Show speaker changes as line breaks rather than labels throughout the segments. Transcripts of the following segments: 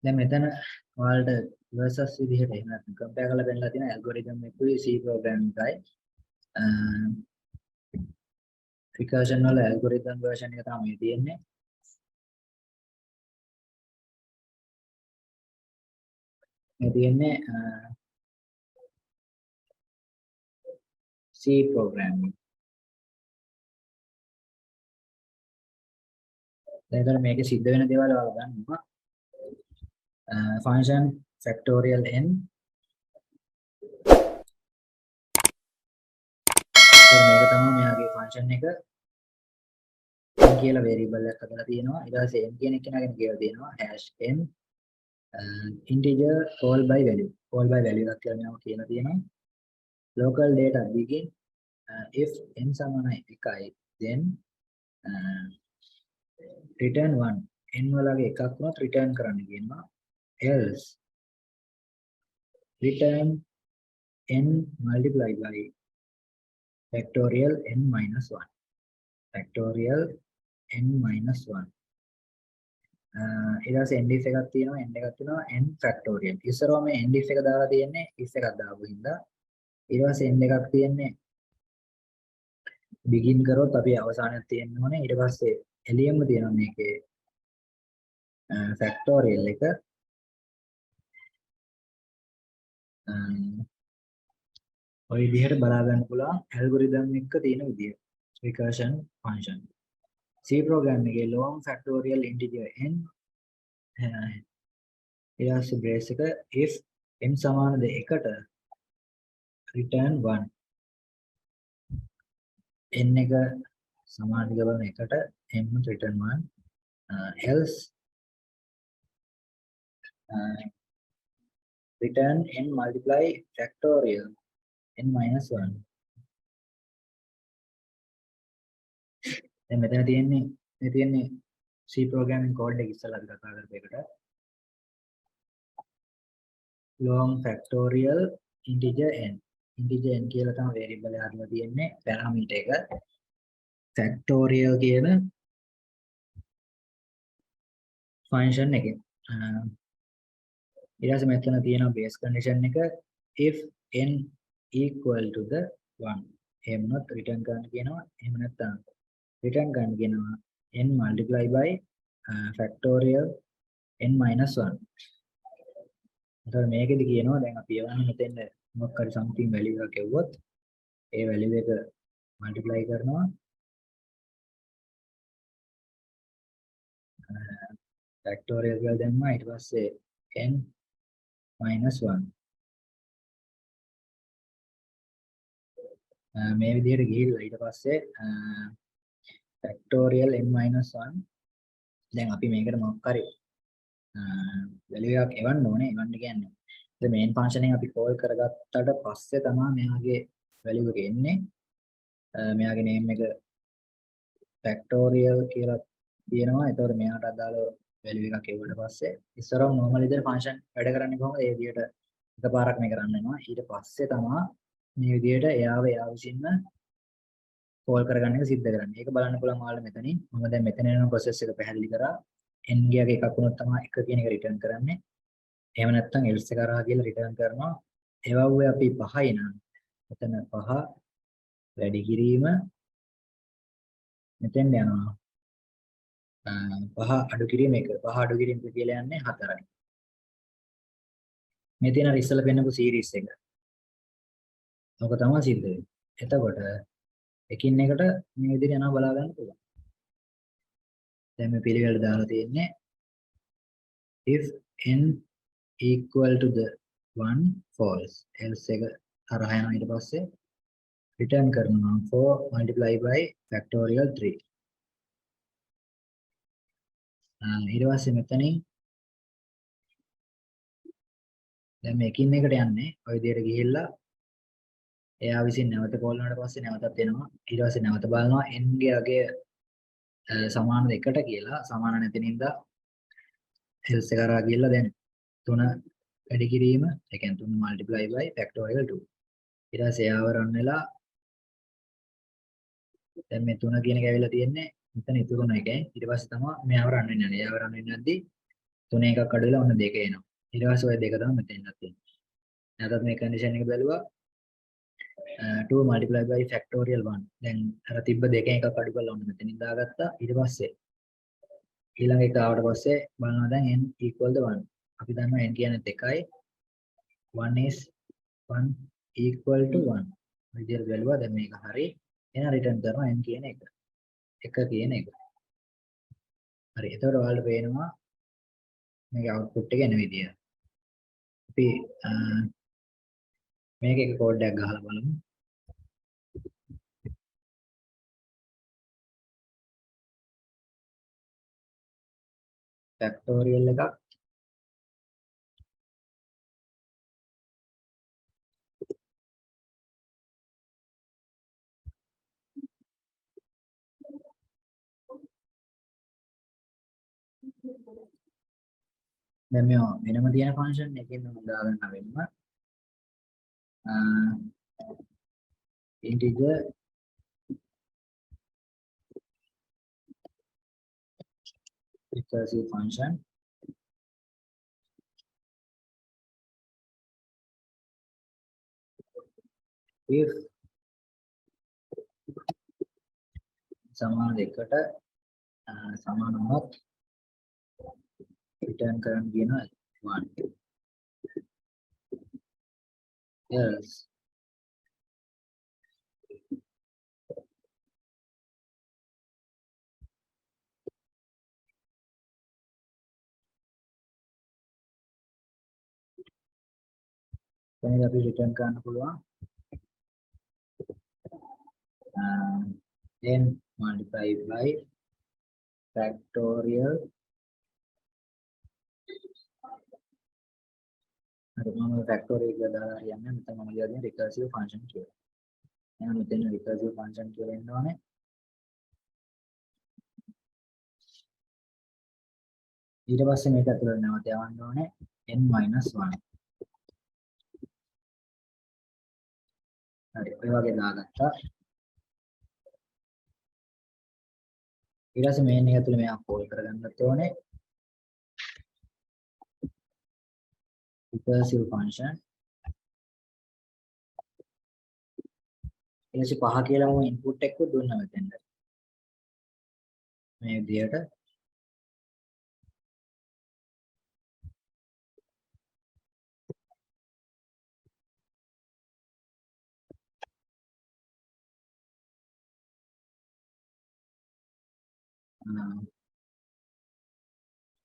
දැන් මෙතන ඔයාලට versus විදිහට එහෙම නැත්නම් compare කරලා බලලා තියෙන algorithm එකකුයි C program එකයි recursion වල algorithm version එක තමයි තියෙන්නේ. මේ තියෙන්නේ C program එක. දැන් මේකේ සිද්ධ වෙන දේවල් ඔයාලා ගන්නවා. function factorial n මේක තමයි මෙයාගේ function එක n කියලා variable එකක් හදලා තියෙනවා. ඊට පස්සේ n කියන එක නගෙන කියලා තියෙනවා #n integer call by value එකක් කියලා මෙයාම කියලා තියෙනවා. local data begin if n සමානයි 1යි then return 1 n වලගේ එකක් වුණොත් return කරන්න කියනවා. else return n multiply by factorial n minus 1 factorial n minus 1 ඊට පස්සේ end if එකක් තියෙනවා n එකක් තියෙනවා n factorial ඉස්සරව මේ end if එක දාලා තියෙන්නේ if එකක් දාපු හින්දා ඊට පස්සේ end එකක් තියෙන්නේ begin කරොත් අපි අවසානයක් තියෙන්න ඕනේ ඊට පස්සේ එළියෙම තියෙනවා මේකේ factorial එක ඔය විදිහට බලා ගන්න පුළුවන් ඇල්ගොරිතම් එක තියෙන විදිය recursion function C program එකේ long factorial integer n ඊට brace එක if n සමානද 1ට return 1 n එක සමාන කරන එකට n return 1 else return n multiply factorial n minus 1 දැන් මෙතන තියෙන්නේ C programming code එක ඉස්සලා අපි කතා කරපු එකට long factorial integer n කියලා තමයි variable එක හදලා තියෙන්නේ parameter එක factorial කියන function එකෙන් ඊට පස්සේ මෙතන තියෙනවා base condition එක if n equal to the 1 එහෙම නැත්නම් return කරන්න කියනවා එහෙම නැත්නම් return කරන්න කියනවා n multiply by factorial n minus 1 එතකොට මේකෙදි කියනවා දැන් අපි යවන්නේ මෙතෙන් මොකක් හරි something value එකක් එවුවොත් ඒ value එක multiply කරනවා factorial කියලා දැම්මා ඊට පස්සේ n minus 1 මේ විදිහට ගිහිල්ලා ඊට පස්සේ factorial n minus 1 දැන් අපි මේකට මොකක් හරි value එකක් එවන්න ඕනේ එවන්න කියන්නේ the main function එක අපි call කරගත්තට පස්සේ තමයි මෙයාගේ value එක එන්නේ මෙයාගේ name එක factorial කියලා තියෙනවා ඒතකොට මෙයාට අදාළ value එකක් එවුවට පස්සේ ඉස්සරව normal විදිහට function වැඩ කරන්නේ කොහොමද ඒ විදිහට එකපාරක් මේ කරන්න වෙනවා ඊට පස්සේ තමයි මේ විදිහට එයා විසින්ම call කරගන්න එක සිද්ධ කරන්නේ. ඒක බලන්න පුළුවන් ඔයාලා මෙතනින්. මම දැන් මෙතන යන process එක පැහැදිලි කරා. n ගියගේ එකක් වුණොත් තමයි 1 කියන එක return කරන්නේ. එහෙම නැත්නම් else එක කරා කියලා return කරනවා. ඒ වගේ අපි 5යි නම් මෙතන 5 වැඩි කිරීම මෙතෙන් යනවා. 5 අඩු කිරීම 1. 5 අඩු කිරීම කියලා යන්නේ 4යි. මේ තියෙන අර ඉස්සෙල්ලා පෙන්නපු series එක. ඔක තමයි සිද්ධ වෙන්නේ. එතකොට එකින් එකට මේ විදිහට යනවා බලා ගන්න පුළුවන්. දැන් මේ පිළිවෙල දාලා තියෙන්නේ if n equal to the 1 false else එක හරහා යනවා ඊට පස්සේ return කරනවා 4 multiply by factorial 3 ඊට පස්සේ මෙතනින් දැන් මේ එකින් එකට යන්නේ ඔය විදිහට ගිහිල්ලා එයා විසින් නැවත කෝල් වුණාට පස්සේ නැවතත් එනවා ඊට පස්සේ නැවත බලනවා n ගේ අගය සමාන 1ට කියලා සමාන නැති නින්දා else එක කරා ගිහලා දැන් 3 වැඩි කිරීම ඒ කියන්නේ 3 multiply by factorial 2 ඊට පස්සේ එයාව රන් වෙලා දැන් මේ 3 කියන එක ඇවිල්ලා තියෙන්නේ මෙතන ඉතුරුන එකයි ඊට පස්සේ තමයි මෙයාව රන් වෙන්නේ එයාව රන් වෙන්නේ නැද්දි තුනේ එකක් අඩු වෙලා ඔන්න දෙක එනවා. ඊට පස්සේ ඔය දෙක තමයි මෙතෙන්වත් තියෙන්නේ. නැත්නම් මේ කන්ඩිෂන් එක බැලුවා 2 multiply by factorial 1. දැන් අර තිබ්බ දෙකෙන් එකක් අඩු කරලා ඔන්න මෙතනින් දාගත්තා. ඊට පස්සේ ඊළඟ එක ආවට පස්සේ බලනවා දැන් n equal to 1. අපි දන්නවා n කියන්නේ 2යි 1 is 1 equal to 1. විදියට බැලුවා දැන් මේක හරි. එහෙනම් රිටර්න් කරනවා n කියන එක. 1 කියන එක. හරි. එතකොට ඔයාලට පේනවා මේකේ output එක එන විදිය. අපි මේක එක කෝඩ් එකක් ගහලා බලමු. ෆැක්ටෝරියල් එකක් දැන් මේ වෙනම තියෙන ෆන්ක්ෂන් එකකින් මම දාගන්න වෙන්න integer recursive function if සමාන දෙකට සමාන වුණොත් return කරන්න කියනවා 1 else then අපි return කරන්න පුළුවන් n multiplied by factorial හරි මම factorial එක දාලා හරියන්නේ මෙතන මම ලියලා තියෙන recursive function කියලා. එහෙනම් මෙතන recursive function කියලා එන්න ඕනේ. ඊට පස්සේ මේක ඇතුළට නැවත යවන්න ඕනේ n - 1. හරි ඔය වගේ දාගත්තා. ඊට පස්සේ මේන් එක ඇතුළේ මෙයා කෝල් කරගන්නත් ඕනේ. recursive function ඊට පස්සේ 5 කියලා මම input එකක් දුන්නා මෙතෙන්ට. මේ විදියට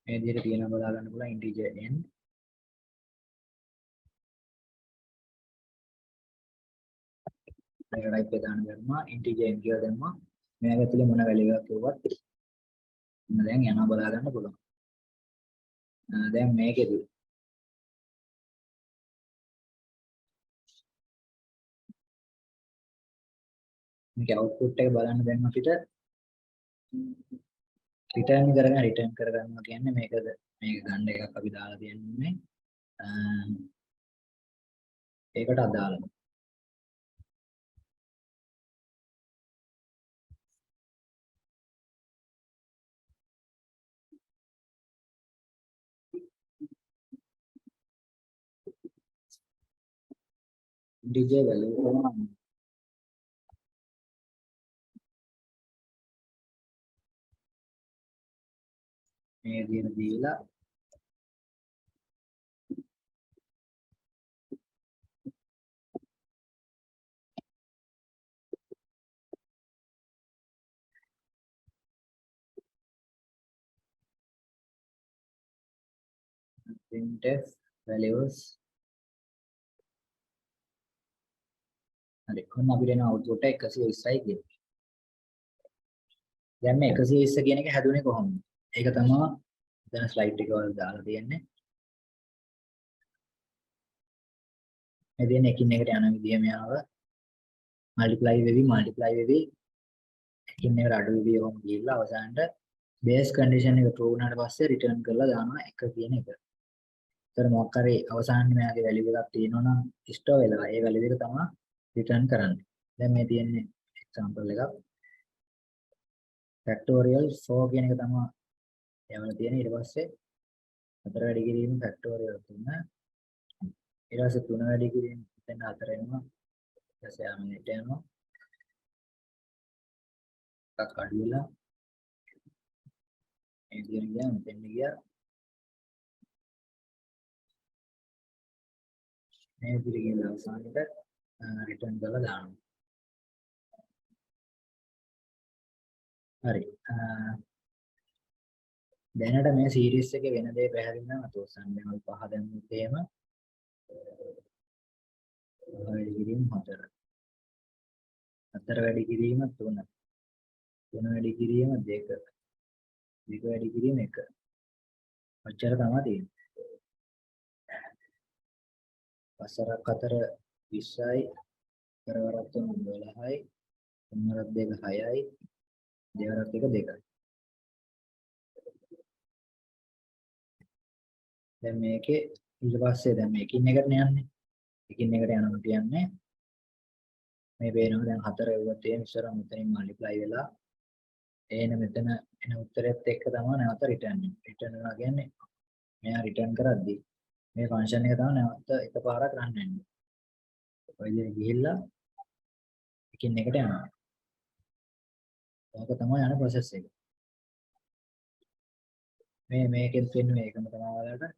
මේ විදියට තියෙනවා බලා ගන්න පුළුවන් integer n මේක type එක දාන්න ගන්නවා integer n කියලා දැම්මා මේක ඇතුලේ මොන වැලියු එකක් කිව්වත් දැන් යනවා බලා ගන්න පුළුවන් දැන් මේකෙදි මේක output එක බලන්න දැන් අපිට return කරගන්නවා කියන්නේ මේක ගන්න එකක් අපි දාලා තියෙන්නේ ඒකට අදාළව integer value කරනවා මේ විදියට දීලා printf values හරි කොහොම අපිට එන output එක 120යි කියන්නේ. දැන් මේ 120 කියන එක හැදුනේ කොහොමද? ඒක තමයි දැන් ස්ලයිඩ් එක වල දාලා තියෙන්නේ. මේ දෙන එකින් එකට යන විදිය මෙයාව multiply වෙවි එකින් එකට අඩු වෙවි වොම් ගිහිල්ලා අවසානට base condition එක true වුණාට පස්සේ return කරලා දානවා 1 කියන එක. ඒතර මොකක් හරි අවසානයේ මෙයාගේ value එකක් තියෙනවා නම් store වෙලා ඒ value එක තමයි return කරන්නේ. දැන් මේ තියෙන්නේ example එකක්. factorial 4 කියන එක තමයි යවලා තියෙන්නේ. ඊට පස්සේ 4 වැඩි කිරීම ෆැක්ටෝරියල් 3 ඊට පස්සේ 3 වැඩි කිරීම එතන 4 එනවා ඊට පස්සේ යාමිනේට යනවා එකක් අඩු වෙලා මේ විදිහට ගියා මෙතෙන් ගියා මේ විදිහට ගිහලා අවසානෙට රිටර්න් කරලා දානවා හරි දැනට මේ සීරීස් එකේ වෙන දේ පැහැදිලි නම් අතෝ සංඥාවල් 5 දැම්මොත් එහෙම වැඩි කිරීම 4 4 වැඩි කිරීම 3 3 වැඩි කිරීම 2 2 වැඩි කිරීම 1 ඔච්චර තමයි තියෙන්නේ පස්සරක් 4 20යි කරවරක් 3 12යි තුන්වරක් 2 6යි දෙවරක් 1 2යි දැන් මේකේ ඊට පස්සේ දැන් මේකින් එකට යන්නේ එකින් එකට යනවා කියන්නේ මේ පේනවා දැන් 4 එවුවත් එහෙම ඉස්සර මෙතනින් මල්ටිප්ලයි වෙලා එන මෙතන එන උත්තරෙත් එක්ක තමයි නැවත රිටර්න් වෙන්නේ. රිටර්න් වෙනවා කියන්නේ මෙයා රිටර්න් කරද්දී මේ ෆන්ක්ෂන් එක තමයි නැවත එකපාරක් රන් වෙන්නේ. ඔය විදිහට ගිහිල්ලා එකින් එකට යනවා. ඒක තමයි යන process එක. මේකෙන් පෙන්වන්නේ ඒකම තමයි ඔයාලට.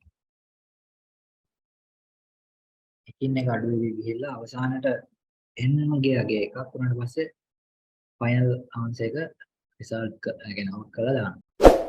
එකින් එක අඩු වෙවි ගිහිල්ලා අවසානට එන්නම ගියාගේ එකක් වුණාට පස්සේ ෆයිනල් ආන්සර් එක රිසල්ට් එක ගැන අවුට් කරලා දානවා.